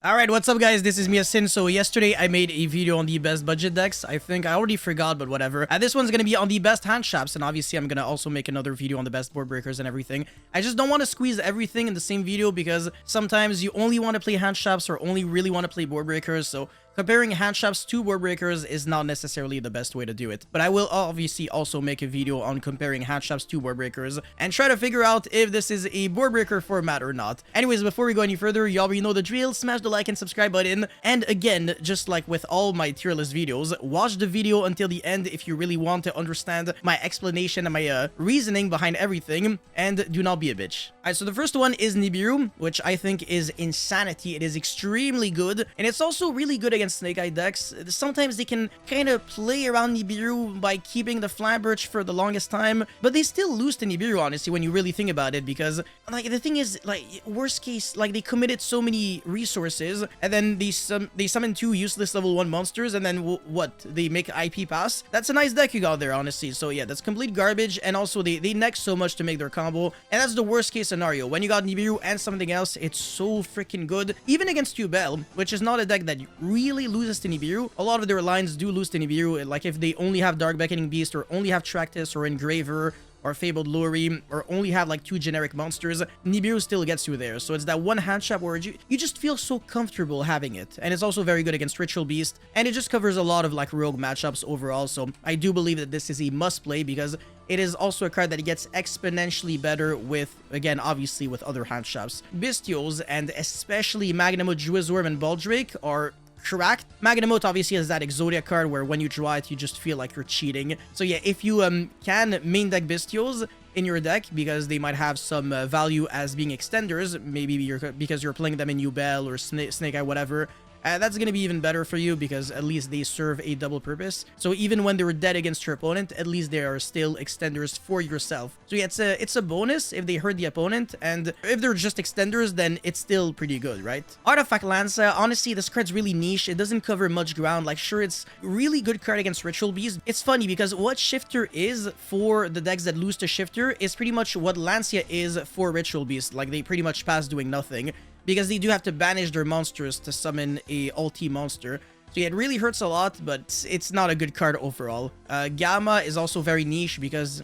Alright, what's up guys, this is Miasin. So yesterday I made a video on the best budget decks. I think I already forgot, but whatever. This one's gonna be on the best hand traps, and obviously I'm gonna also make another video on the best board breakers and everything. I just don't want to squeeze everything in the same video because sometimes you only want to play hand traps or only really want to play board breakers, so comparing hand traps to board breakers is not necessarily the best way to do it. But I will obviously also make a video on comparing hand traps to board breakers and try to figure out if this is a board breaker format or not. Anyways, before we go any further, you already know the drill. Smash the like and subscribe button. And again, just like with all my tier list videos, watch the video until the end if you really want to understand my explanation and my reasoning behind everything. And do not be a bitch. Alright, so the first one is Nibiru, which I think is insanity. It is extremely good, and it's also really good against Snake Eye decks. Sometimes they can kind of play around Nibiru by keeping the Flamberge for the longest time, but they still lose to Nibiru, honestly, when you really think about it, because, like, the thing is, like, worst case, like, they committed so many resources, and then they summon two useless level 1 monsters, and then what? They make IP pass? That's a nice deck you got there, honestly. So yeah, that's complete garbage, and also they neck so much to make their combo, and that's the worst case scenario. When you got Nibiru and something else, it's so freaking good. Even against Bell, which is not a deck that really loses to Nibiru. A lot of their lines do lose to Nibiru, like if they only have Dark Beckoning Beast, or only have Tractus, or Engraver, or Fabled Luri, or only have like 2 generic monsters, Nibiru still gets you there. So it's that one hand trap where you just feel so comfortable having it. And it's also very good against Ritual Beast, and it just covers a lot of like rogue matchups overall. So I do believe that this is a must play, because it is also a card that gets exponentially better with, again, obviously with other hand traps. Bestials, and especially Magnemite, Druizworm, and Baldrake are correct. Magnemite obviously has that Exodia card where when you draw it, you just feel like you're cheating. So yeah, if you can main deck Bestials in your deck, because they might have some value as being extenders, maybe because you're playing them in Bell or Snake Eye, whatever, that's going to be even better for you, because at least they serve a double purpose. So even when they're dead against your opponent, at least they are still extenders for yourself. So yeah, it's a bonus if they hurt the opponent, and if they're just extenders, then it's still pretty good, right? Artifact Lanza, honestly, this card's really niche. It doesn't cover much ground. Like, sure, it's really good card against Ritual Beast. It's funny because what Shifter is for the decks that lose to Shifter is pretty much what Lancia is for Ritual Beast. Like, they pretty much pass doing nothing, because they do have to banish their monsters to summon a ulti monster. So yeah, it really hurts a lot, but it's not a good card overall. Gamma is also very niche, because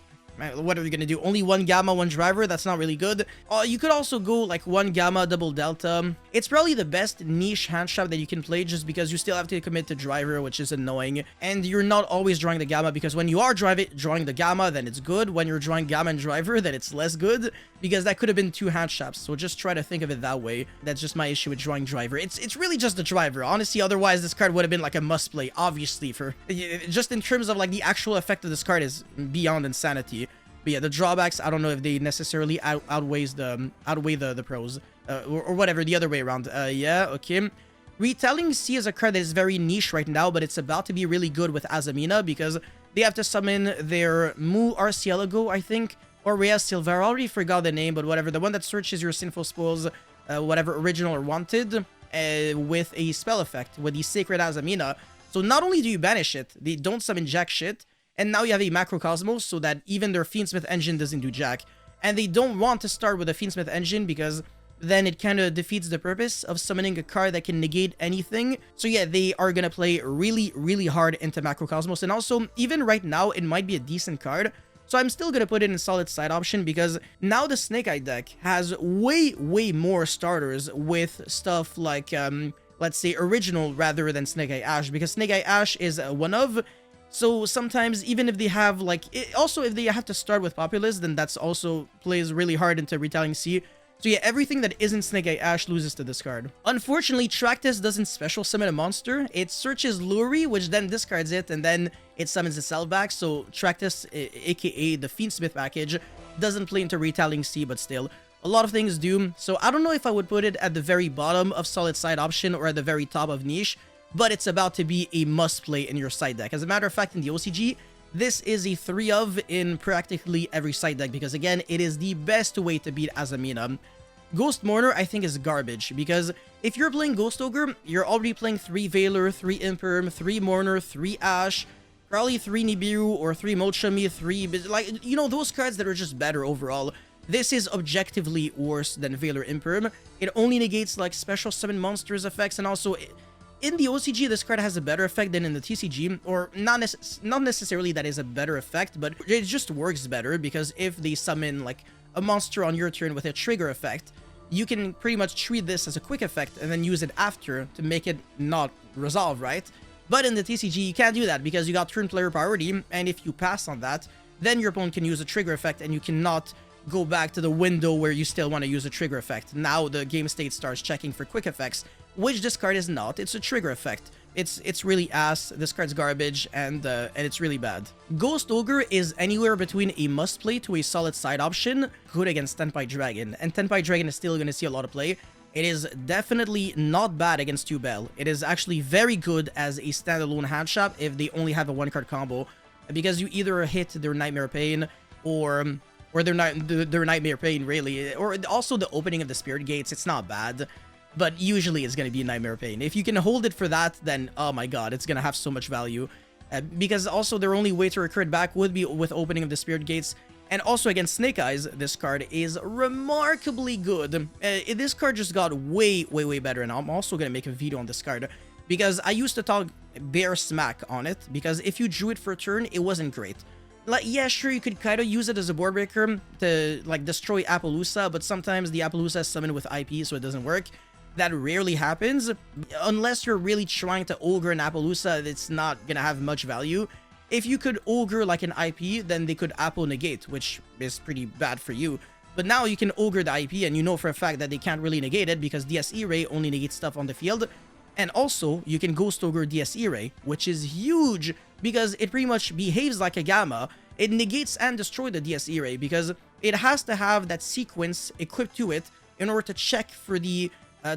what are you gonna do? Only 1 Gamma, 1 Driver? That's not really good. You could also go like 1 Gamma, double Delta. It's probably the best niche hand trap that you can play, just because you still have to commit to Driver, which is annoying. And you're not always drawing the Gamma, because when you are drawing the Gamma, then it's good. When you're drawing Gamma and Driver, then it's less good, because that could have been 2 hand traps. So just try to think of it that way. That's just my issue with drawing Driver. It's really just the Driver. Honestly, otherwise this card would have been like a must play, obviously, for just in terms of like the actual effect of this card is beyond insanity. But yeah, the drawbacks, I don't know if they necessarily outweigh the pros, or whatever, the other way around. Yeah, okay. Retaliating is a card that is very niche right now, but it's about to be really good with Azamina, because they have to summon their Mu Arcielago, I think, or Rhea Silver. I already forgot the name, but whatever. The one that searches your Sinful Spoils, whatever, original or wanted, with a spell effect, with the Sacred Azamina. So not only do you banish it, they don't summon jack shit, and now you have a Macrocosmos, so that even their Fiendsmith engine doesn't do jack. And they don't want to start with a Fiendsmith engine, because then it kind of defeats the purpose of summoning a card that can negate anything. So yeah, they are going to play really, really hard into Macrocosmos. And also, even right now, it might be a decent card. So I'm still going to put it in solid side option, because now the Snake Eye deck has way, way more starters with stuff like, let's say, original rather than Snake Eye Ash, because Snake Eye Ash is one of... So sometimes, even if they have, like, also if they have to start with Populous, then that's also plays really hard into Retaliating. So yeah, everything that isn't Snake Eye Ash loses to this card. Unfortunately, Tractus doesn't special summon a monster. It searches Luri, which then discards it, and then it summons itself back. So Tractus, aka the Fiendsmith package, doesn't play into Retaliating, but still, a lot of things do. So I don't know if I would put it at the very bottom of solid side option or at the very top of niche, but it's about to be a must-play in your side deck. As a matter of fact, in the OCG, this is a 3 of in practically every side deck, because again, it is the best way to beat Azamina. Ghost Mourner, I think, is garbage, because if you're playing Ghost Ogre, you're already playing 3 Veiler, 3 Imperm, 3 Mourner, 3 Ash, probably 3 Nibiru, or 3 Mochami, 3... like, you know, those cards that are just better overall. this is objectively worse than Valor Imperm. It only negates like special summon monsters effects, and also in the OCG, this card has a better effect than in the TCG, or not necessarily that is a better effect, but it just works better because if they summon like a monster on your turn with a trigger effect, you can pretty much treat this as a quick effect and then use it after to make it not resolve, right? But in the TCG, you can't do that because you got turn player priority, and if you pass on that, then your opponent can use a trigger effect and you cannot go back to the window where you still want to use a trigger effect. Now the game state starts checking for quick effects, which this card is not. It's a trigger effect. It's really ass. This card's garbage, and it's really bad. Ghost Ogre is anywhere between a must play to a solid side option, good against Tenpai Dragon, and Tenpai Dragon is still going to see a lot of play. It is definitely not bad against 2-Bell. It is actually very good as a standalone hand shop if they only have a 1-card combo, because you either hit their Nightmare Pain or their Nightmare Pain, really, or also the opening of the Spirit Gates. It's not bad, but usually it's going to be Nightmare Pain. If you can hold it for that, then oh my god, it's going to have so much value, because also their only way to recur it back would be with opening of the Spirit Gates. And also against Snake Eyes, this card is remarkably good. This card just got way better, and I'm also going to make a video on this card because I used to talk bare smack on it, because if you drew it for a turn, it wasn't great. Like, yeah, sure, you could kind of use it as a board breaker to, like, destroy Appaloosa, but sometimes the Appaloosa is summoned with IP, so it doesn't work. That rarely happens. Unless you're really trying to Ogre an Appaloosa, it's not gonna have much value. If you could Ogre, like, an IP, then they could Apple negate, which is pretty bad for you. But now you can Ogre the IP, and you know for a fact that they can't really negate it, because DSE Ray only negates stuff on the field. And also, you can Ghost Ogre DSE Ray, which is huge, because it pretty much behaves like a Gamma. It negates and destroys the DSE Ray, because it has to have that sequence equipped to it in order to check for the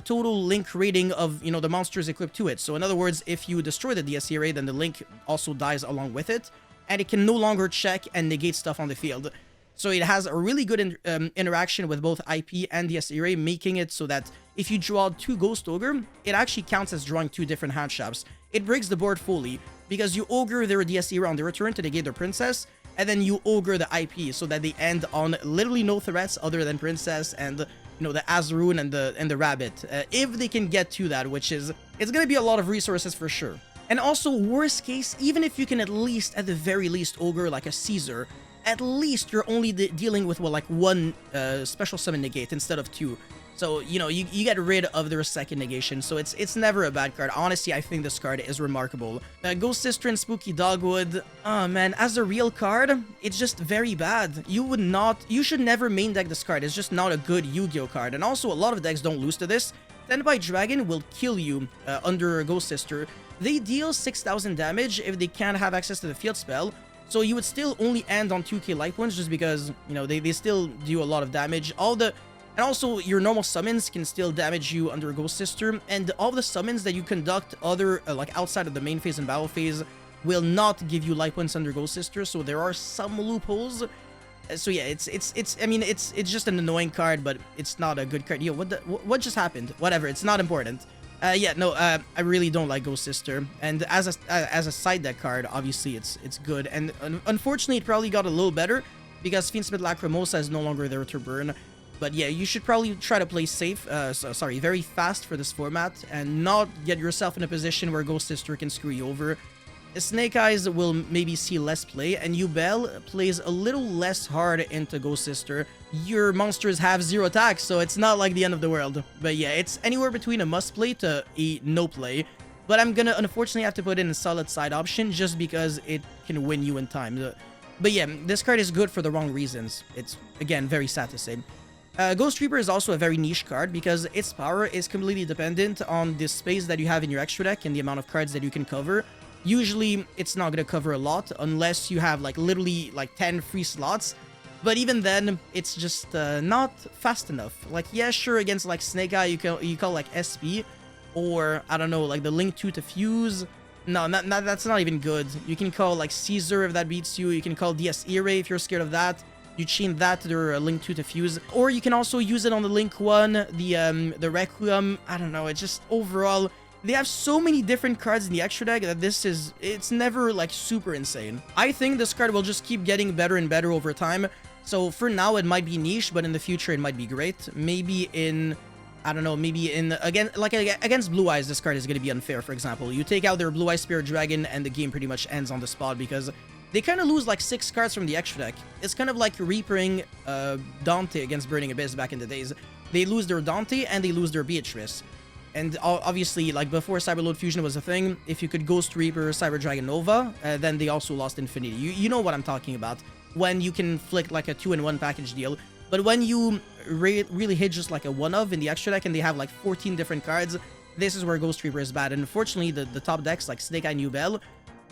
total link rating of, you know, the monsters equipped to it. So in other words, if you destroy the DSE Ray, then the link also dies along with it, and it can no longer check and negate stuff on the field. So it has a really good interaction with both IP and DSE Ray, making it so that if you draw 2 Ghost Ogre, it actually counts as drawing 2 different hand shops. It breaks the board fully, because you Ogre their DSE Ray on their turn to negate their Princess, and then you Ogre the IP so that they end on literally no threats other than Princess and, you know, the Azarun and the Rabbit. If they can get to that, which is, it's gonna be a lot of resources for sure. And also, worst case, even if you can at the very least, Ogre like a Caesar, at least you're only dealing with, well, like 1 special summon negate instead of 2. So, you know, you get rid of their second negation, so it's never a bad card. Honestly, I think this card is remarkable. Ghost Sister and Spooky Dogwood, oh man, as a real card, it's just very bad. You should never main deck this card. It's just not a good Yu-Gi-Oh card. And also, a lot of decks don't lose to this. Tenpai Dragon will kill you under Ghost Sister. They deal 6,000 damage if they can't have access to the field spell. So you would still only end on 2k life points just because, you know, they still do a lot of damage. And also, your normal summons can still damage you under Ghost Sister, and all the summons that you conduct like outside of the main phase and battle phase will not give you life points under Ghost Sister, so there are some loopholes. So yeah, I mean, it's just an annoying card, but it's not a good card. Yo, what just happened? Whatever, it's not important. Yeah, no, I really don't like Ghost Sister, and as a side deck card, obviously it's good, and unfortunately it probably got a little better because Fiendsmith Lacrimosa is no longer there to burn. But yeah, you should probably try to play safe, very fast for this format, and not get yourself in a position where Ghost Sister can screw you over. Snake Eyes will maybe see less play, and Yubel plays a little less hard into Ghost Sister. Your monsters have 0 attacks, so it's not like the end of the world. But yeah, it's anywhere between a must play to a no play. But I'm gonna unfortunately have to put in a solid side option just because it can win you in time. But yeah, this card is good for the wrong reasons. It's, again, very sad to say. Ghost Reaper is also a very niche card because its power is completely dependent on the space that you have in your extra deck and the amount of cards that you can cover. Usually, it's not going to cover a lot unless you have, like, literally, like, 10 free slots. But even then, it's just not fast enough. Like, yeah, sure, against, like, Snake Eye, you call, like, SP, or, I don't know, like, the Link 2 to Fuse. No, that's not even good. You can call, like, Caesar if that beats you. You can call DSE Ray if you're scared of that. You chain that to their Link 2 to Fuse. Or you can also use it on the Link 1, the Requiem. I don't know, it's just overall, they have so many different cards in the extra deck that it's never, like, super insane. I think this card will just keep getting better and better over time. So for now, it might be niche, but in the future, it might be great. Maybe in, I don't know, maybe in, again, like against Blue Eyes, this card is going to be unfair, for example. You take out their Blue Eyes Spirit Dragon, and the game pretty much ends on the spot, because they kind of lose like 6 cards from the extra deck. It's kind of like Reapering Dante against Burning Abyss back in the days. They lose their Dante, and they lose their Beatrice. And obviously, like before Cyberload Fusion was a thing, if you could Ghost Reaper Cyber Dragon Nova, then they also lost Infinity. You know what I'm talking about. When you can flick like a 2-in-1 package deal. But when you really hit just like a 1-of in the extra deck and they have like 14 different cards, this is where Ghost Reaper is bad. And unfortunately, the top decks like Snake Eye New Bell,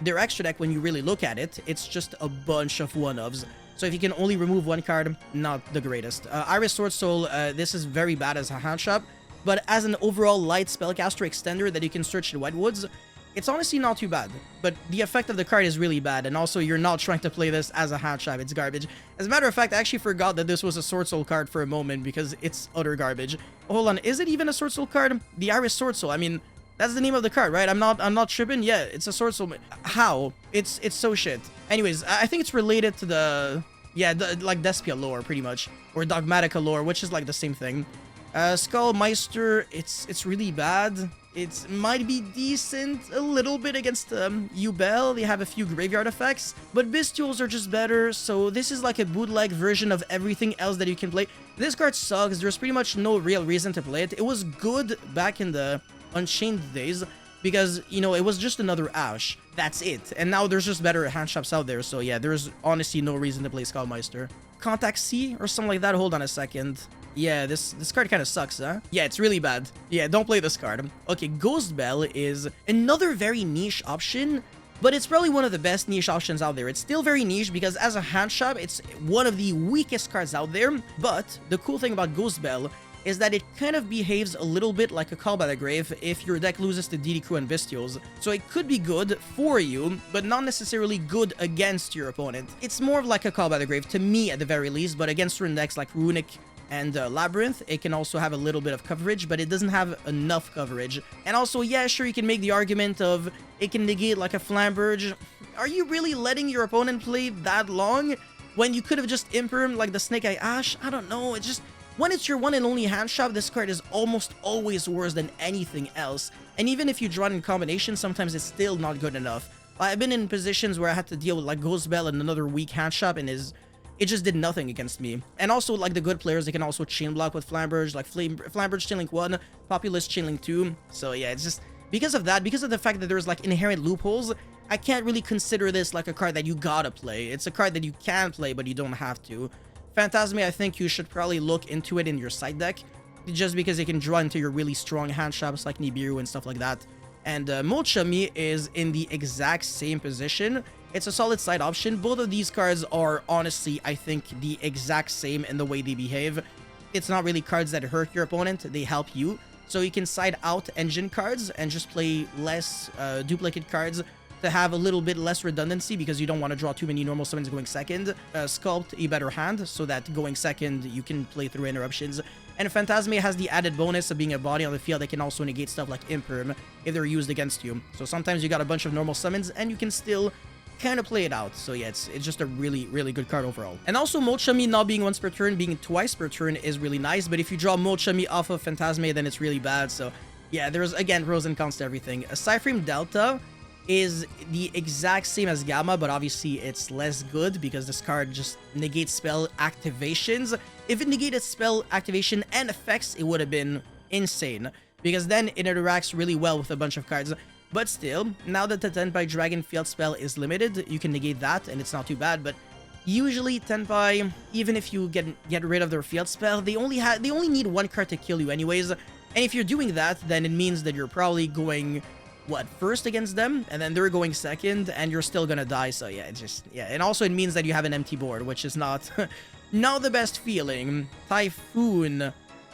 their extra deck, when you really look at it, it's just a bunch of 1-ofs. So if you can only remove 1 card, not the greatest. Iris Sword Soul, this is very bad as a hand shop, but as an overall light spellcaster extender that you can search in Wetwoods, it's honestly not too bad. But the effect of the card is really bad, and also you're not trying to play this as a hand shop, it's garbage. As a matter of fact, I actually forgot that this was a Sword Soul card for a moment because it's utter garbage. Hold on, is it even a Sword Soul card? The Iris Sword Soul, I mean, that's the name of the card, right? I'm not tripping. Yeah, it's a Sword Soul. How? It's so shit. Anyways, I think it's related to the, yeah, like Despia lore pretty much, or Dogmatica lore, which is like the same thing. Skullmeister, it's really bad. It might be decent a little bit against Ubel. They have a few graveyard effects, but Bestials are just better. So this is like a bootleg version of everything else that you can play. This card sucks. There's pretty much no real reason to play it. It was good back in the Unchained days because, you know, it was just another Ash. That's it. And now there's just better hand shops out there. So yeah, there's honestly no reason to play Skullmeister. Contact C or something like that. Hold on a second. Yeah, this card kind of sucks, huh? Yeah, it's really bad. Yeah, don't play this card. Okay, Ghost Bell is another very niche option, but it's probably one of the best niche options out there. It's still very niche because as a hand shop, it's one of the weakest cards out there. But the cool thing about Ghost Bell is that it kind of behaves a little bit like a Call by the Grave if your deck loses to Nibiru and Bestials. So it could be good for you, but not necessarily good against your opponent. It's more of like a Call by the Grave, to me at the very least, but against certain decks like Runic and Labyrinth, it can also have a little bit of coverage, but it doesn't have enough coverage. And also, yeah, sure, you can make the argument of it can negate like a Flamberge. Are you really letting your opponent play that long when you could have just imperm like the Snake Eye Ash? I don't know, it's just, when it's your one and only hand shop, this card is almost always worse than anything else. And even if you draw it in combination, sometimes it's still not good enough. I've been in positions where I had to deal with like Ghost Bell and another weak hand shop, and it just did nothing against me. And also, like, the good players, they can also chain block with Flamberge, like Flamberge Chainlink 1, Populist Chainlink 2. So yeah, it's just, because of that, because of the fact that there's like inherent loopholes, I can't really consider this like a card that you gotta play. It's a card that you can play, but you don't have to. Phantasme, I think you should probably look into it in your side deck, just because it can draw into your really strong hand shops like Nibiru and stuff like that. And Mochami is in the exact same position. It's a solid side option. Both of these cards are honestly, I think, the exact same in the way they behave. It's not really cards that hurt your opponent, they help you. So you can side out engine cards and just play less duplicate cards to have a little bit less redundancy because you don't want to draw too many normal summons going second. Sculpt a better hand so that going second you can play through interruptions. And Phantasme has the added bonus of being a body on the field that can also negate stuff like Imperm if they're used against you. So sometimes you got a bunch of normal summons and you can still kind of play it out. So yeah, it's just a really, really good card overall. And also Mochami not being once per turn, being twice per turn is really nice. But if you draw Mochami off of Phantasme, then it's really bad. So yeah, there's, again, pros and cons to everything. A Cyframe Delta is the exact same as Gamma, but obviously it's less good because this card just negates spell activations. If it negated spell activation and effects, it would have been insane because then it interacts really well with a bunch of cards. But still, now that the Tenpai Dragon field spell is limited, you can negate that and it's not too bad. But usually Tenpai, even if you get rid of their field spell, they only need one card to kill you anyways. And if you're doing that, then it means that you're probably going, what, first against them, and then they're going second, and you're still gonna die. So yeah, it's just, yeah. And also it means that you have an empty board, which is not not the best feeling. Typhoon,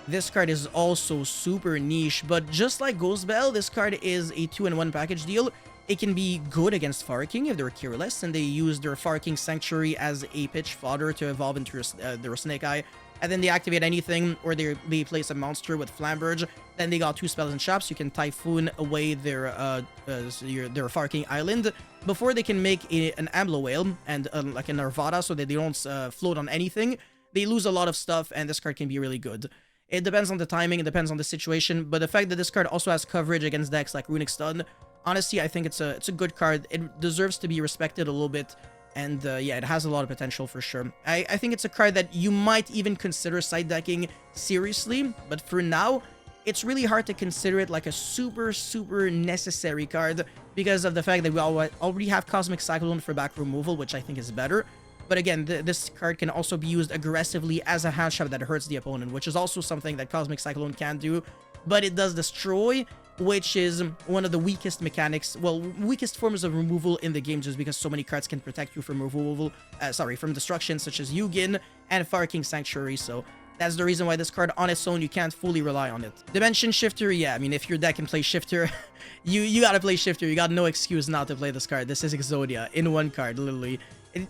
this card is also super niche, but just like Ghost Bell, this card is a 2-in-1 package deal. It can be good against Fire King if they're careless and they use their Fire King Sanctuary as a pitch fodder to evolve into their Snake Eye, and then they activate anything, or they place a monster with Flamberge. Then they got 2 spells and shops. You can Typhoon away their Fire King Island, before they can make an Ambler Whale and like a Narvada so that they don't float on anything, they lose a lot of stuff, and this card can be really good. It depends on the timing, it depends on the situation, but the fact that this card also has coverage against decks like Runic Stun, honestly, I think it's a good card. It deserves to be respected a little bit, and yeah, it has a lot of potential for sure. I think it's a card that you might even consider side decking seriously, but for now, it's really hard to consider it like a super necessary card because of the fact that we already have Cosmic Cyclone for back removal, which I think is better. But again, this card can also be used aggressively as a hand trap that hurts the opponent, which is also something that Cosmic Cyclone can do, but it does destroy, which is one of the weakest mechanics, well, weakest forms of removal in the game, just because so many cards can protect you from removal, from destruction, such as Yugin and Fire King Sanctuary, so that's the reason why this card on its own, you can't fully rely on it. Dimension Shifter, yeah, I mean, if your deck can play Shifter, you gotta play Shifter, you got no excuse not to play this card. This is Exodia in one card, literally.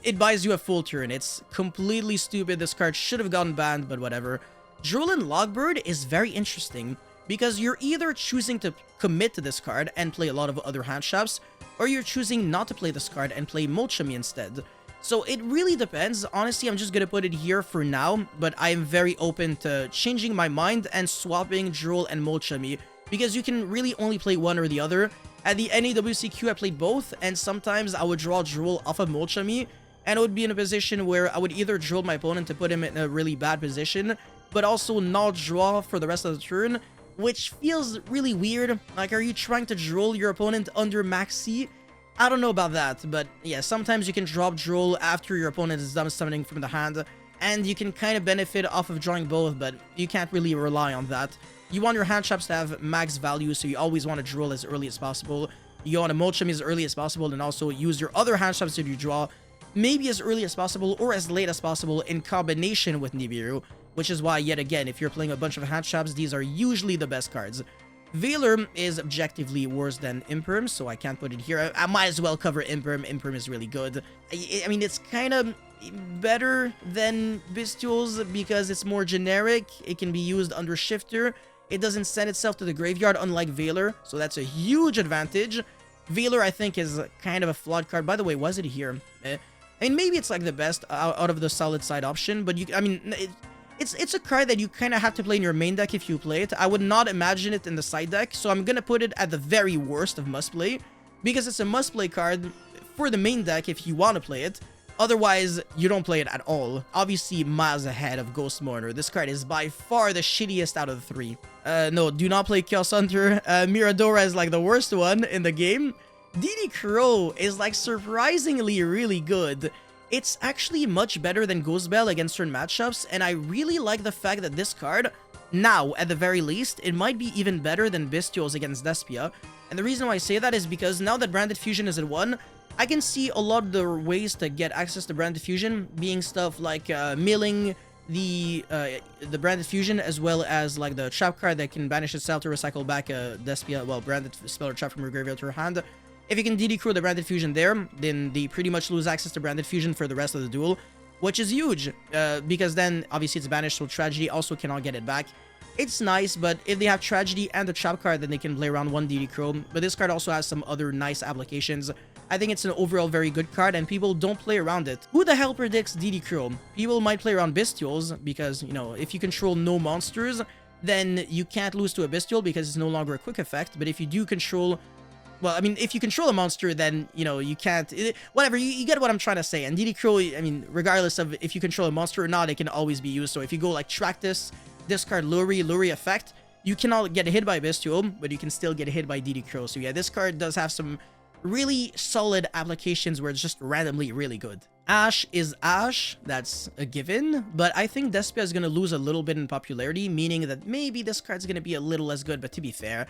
It buys you a full turn. It's completely stupid. This card should have gotten banned, but whatever. Drolin Logbird is very interesting because you're either choosing to commit to this card and play a lot of other hand traps, or you're choosing not to play this card and play Molchemy instead. So it really depends. Honestly, I'm just gonna put it here for now, but I am very open to changing my mind and swapping Droll and Molchemy, because you can really only play one or the other. At the NAWCQ, I played both, and sometimes I would draw Droll off of Molchemy, and I would be in a position where I would either Droll my opponent to put him in a really bad position, but also not draw for the rest of the turn, which feels really weird. Like, are you trying to Droll your opponent under Max C? I don't know about that, but yeah, sometimes you can drop Droll after your opponent is done summoning from the hand, and you can kind of benefit off of drawing both, but you can't really rely on that. You want your hand traps to have max value, so you always want to Droll as early as possible. You want to Molchemy as early as possible, and also use your other hand traps that you draw maybe as early as possible or as late as possible in combination with Nibiru, which is why, yet again, if you're playing a bunch of hand traps, these are usually the best cards. Veiler is objectively worse than Imperm, so I can't put it here. I might as well cover Imperm. Imperm is really good. I mean, it's kind of better than Bestials because it's more generic. It can be used under Shifter. It doesn't send itself to the graveyard, unlike Veiler, so that's a huge advantage. Veiler, I think, is kind of a flawed card. By the way, was it here? I mean, maybe it's like the best out of the solid side option, but I mean, it's a card that you kind of have to play in your main deck if you play it. I would not imagine it in the side deck, so I'm gonna put it at the very worst of must play, because it's a must play card for the main deck if you want to play it. Otherwise, you don't play it at all. Obviously, miles ahead of Ghost Mourner. This card is by far the shittiest out of the three. No, do not play Chaos Hunter. Miradora is like the worst one in the game. DD Crow is like surprisingly really good. It's actually much better than Ghost Bell against certain matchups, and I really like the fact that this card, now, at the very least, it might be even better than Bestials against Despia. And the reason why I say that is because now that Branded Fusion is at 1, I can see a lot of the ways to get access to Branded Fusion being stuff like milling the Branded Fusion, as well as like the trap card that can banish itself to recycle back a Despia, well, Branded Spell or Trap from your graveyard to your hand. If you can DD Crow the Branded Fusion there, then they pretty much lose access to Branded Fusion for the rest of the duel, which is huge, because then obviously it's banished, so Tragedy also cannot get it back. It's nice, but if they have Tragedy and the trap card, then they can play around one DD Crow. But this card also has some other nice applications. I think it's an overall very good card, and people don't play around it. Who the hell predicts DD Crow? People might play around Bestials, because, you know, if you control no monsters, then you can't lose to a Bestial because it's no longer a quick effect. But if you do control... Well, I mean, if you control a monster, then, you know, you can't... whatever, you get what I'm trying to say. And DD Crow, I mean, regardless of if you control a monster or not, it can always be used. So if you go, like, Tractus, discard Luri effect, you cannot get hit by Bestial, but you can still get hit by DD Crow. So yeah, this card does have some really solid applications where it's just randomly really good. Ash is Ash, that's a given, but I think Despia is going to lose a little bit in popularity, meaning that maybe this card's going to be a little less good, but to be fair,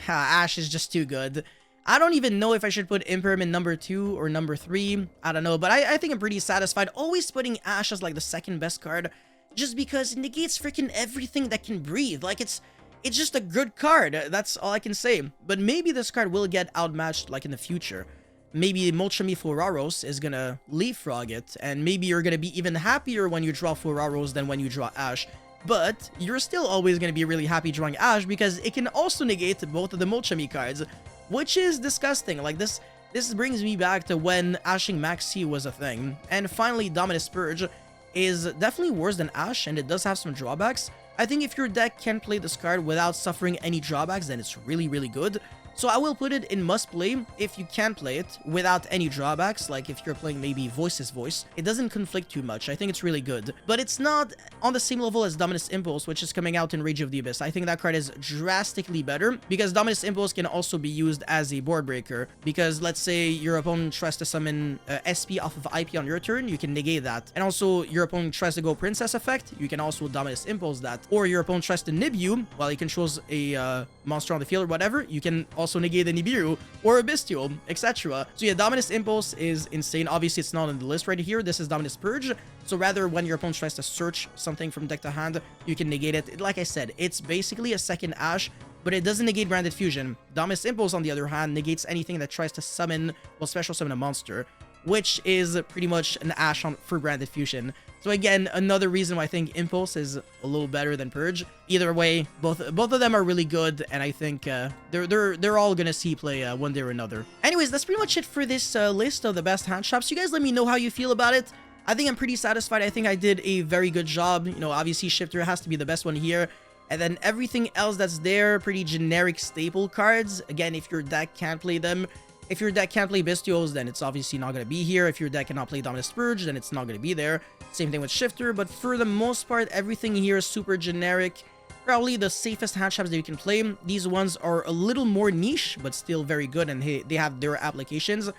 Ash is just too good. I don't even know if I should put Imperm in number 2 or number 3, I don't know, but I think I'm pretty satisfied always putting Ash as like the second best card, just because it negates freaking everything that can breathe. Like, it's just a good card, that's all I can say. But maybe this card will get outmatched, like, in the future. Maybe Molchemy Furaros is gonna leapfrog it, and maybe you're gonna be even happier when you draw Furaros than when you draw Ash. But you're still always gonna be really happy drawing Ash, because it can also negate both of the Molchemy cards, which is disgusting. Like, this this brings me back to when ashing Maxi was a thing. And finally, Dominus Purge is definitely worse than Ash, and it does have some drawbacks. I think if your deck can play this card without suffering any drawbacks, then it's really, really good. So I will put it in must play if you can play it without any drawbacks, like if you're playing maybe Voice's Voice. It doesn't conflict too much. I think it's really good. But it's not on the same level as Dominus Impulse, which is coming out in Rage of the Abyss. I think that card is drastically better because Dominus Impulse can also be used as a board breaker. Because let's say your opponent tries to summon SP off of IP on your turn, you can negate that. And also your opponent tries to go Princess effect, you can also Dominus Impulse that. Or your opponent tries to nib you while he controls a monster on the field or whatever, you can also negate the Nibiru or a Bestial, etc. So yeah, Dominus Impulse is insane. Obviously, it's not on the list right here. This is Dominus Purge. So rather, when your opponent tries to search something from deck to hand, you can negate it. Like I said, it's basically a second Ash, but it doesn't negate Branded Fusion. Dominus Impulse, on the other hand, negates anything that tries to summon, well, special summon a monster, which is pretty much an Ash for Branded Fusion. So again, another reason why I think Impulse is a little better than Purge. Either way, both of them are really good, and I think they're all gonna see play one day or another. Anyways, that's pretty much it for this list of the best hand shops. You guys let me know how you feel about it. I think I'm pretty satisfied. I think I did a very good job. You know, obviously Shifter has to be the best one here. And then everything else that's there, pretty generic staple cards. Again, if your deck can't play them. If your deck can't play Bestials, then it's obviously not going to be here. If your deck cannot play Dominus Purge, then it's not going to be there. Same thing with Shifter, but for the most part, everything here is super generic. Probably the safest hand shops that you can play. These ones are a little more niche, but still very good, and they have their applications.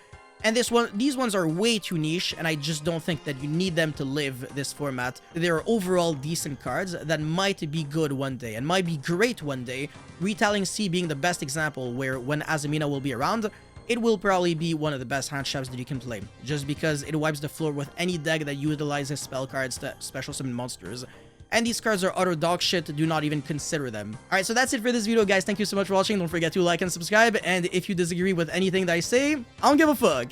And these ones are way too niche, and I just don't think that you need them to live this format. They're overall decent cards that might be good one day, and might be great one day. Retaliating C being the best example, where when Azamina will be around, it will probably be one of the best hand shops that you can play, just because it wipes the floor with any deck that utilizes spell cards to special summon monsters. And these cards are utter dog shit, do not even consider them. Alright, so that's it for this video, guys. Thank you so much for watching. Don't forget to like and subscribe, and if you disagree with anything that I say, I don't give a fuck.